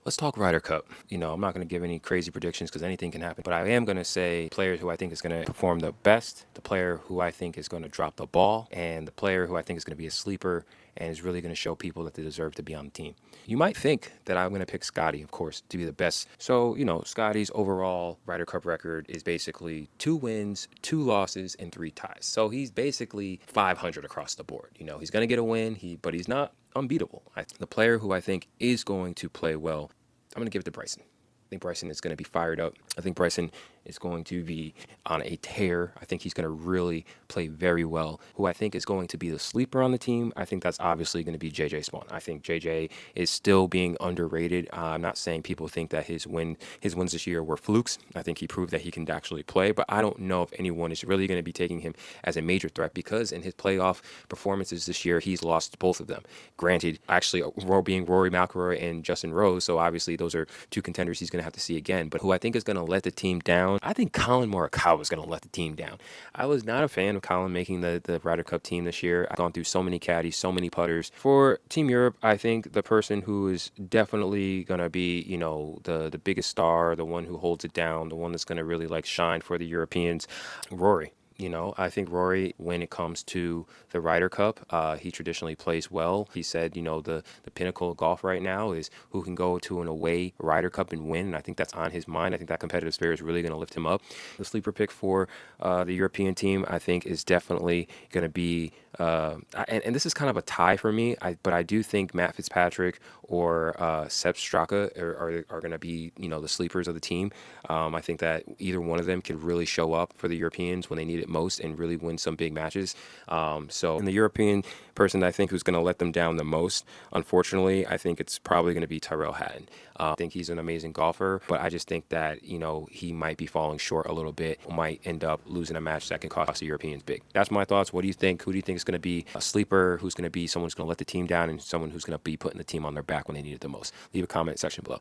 Let's talk Ryder Cup. I'm not going to give any crazy predictions because anything can happen, but I am going to say players who I think is going to perform the best, the player who I think is going to drop the ball, and the player who I think is going to be a sleeper and is really going to show people that they deserve to be on the team. You might think that I'm going to pick Scotty, of course, to be the best. So, Scotty's overall Ryder Cup record is basically 2 wins, 2 losses, and 3 ties. So he's basically 500 across the board. He's going to get a win, but he's not unbeatable. The player who I think is going to play well, I'm going to give it to Bryson. I think Bryson is going to be fired up. I think Bryson is going to be on a tear. I think he's going to really play very well. Who I think is going to be the sleeper on the team, I think that's obviously going to be JJ Spawn. I think JJ is still being underrated. I'm not saying people think that his wins this year were flukes. I think he proved that he can actually play, but I don't know if anyone is really going to be taking him as a major threat because in his playoff performances this year, he's lost both of them. Granted, actually, being Rory McIlroy and Justin Rose, so obviously those are 2 contenders he's going to have to see again. But who I think is going to let the team down, I think Colin Morikawa is going to let the team down. I was not a fan of Colin making the Ryder Cup team this year. I've gone through so many caddies, so many putters. For Team Europe, I think the person who is definitely going to be, the biggest star, the one who holds it down, the one that's going to really shine for the Europeans, Rory. I think Rory, when it comes to the Ryder Cup, he traditionally plays well. He said, the pinnacle of golf right now is who can go to an away Ryder Cup and win. And I think that's on his mind. I think that competitive spirit is really going to lift him up. The sleeper pick for the European team, I think, is definitely going to be, and this is kind of a tie for me, but I do think Matt Fitzpatrick or Sepp Straka are going to be, the sleepers of the team. I think that either one of them can really show up for the Europeans when they need it most and really win some big matches. So in the European person I think who's going to let them down the most, unfortunately, I think it's probably going to be Tyrrell Hatton. I think he's an amazing golfer, but I just think that, he might be falling short a little bit, might end up losing a match that can cost the Europeans big. That's my thoughts. What do you think? Who do you think is going to be a sleeper? Who's going to be someone who's going to let the team down and someone who's going to be putting the team on their back when they need it the most? Leave a comment section below.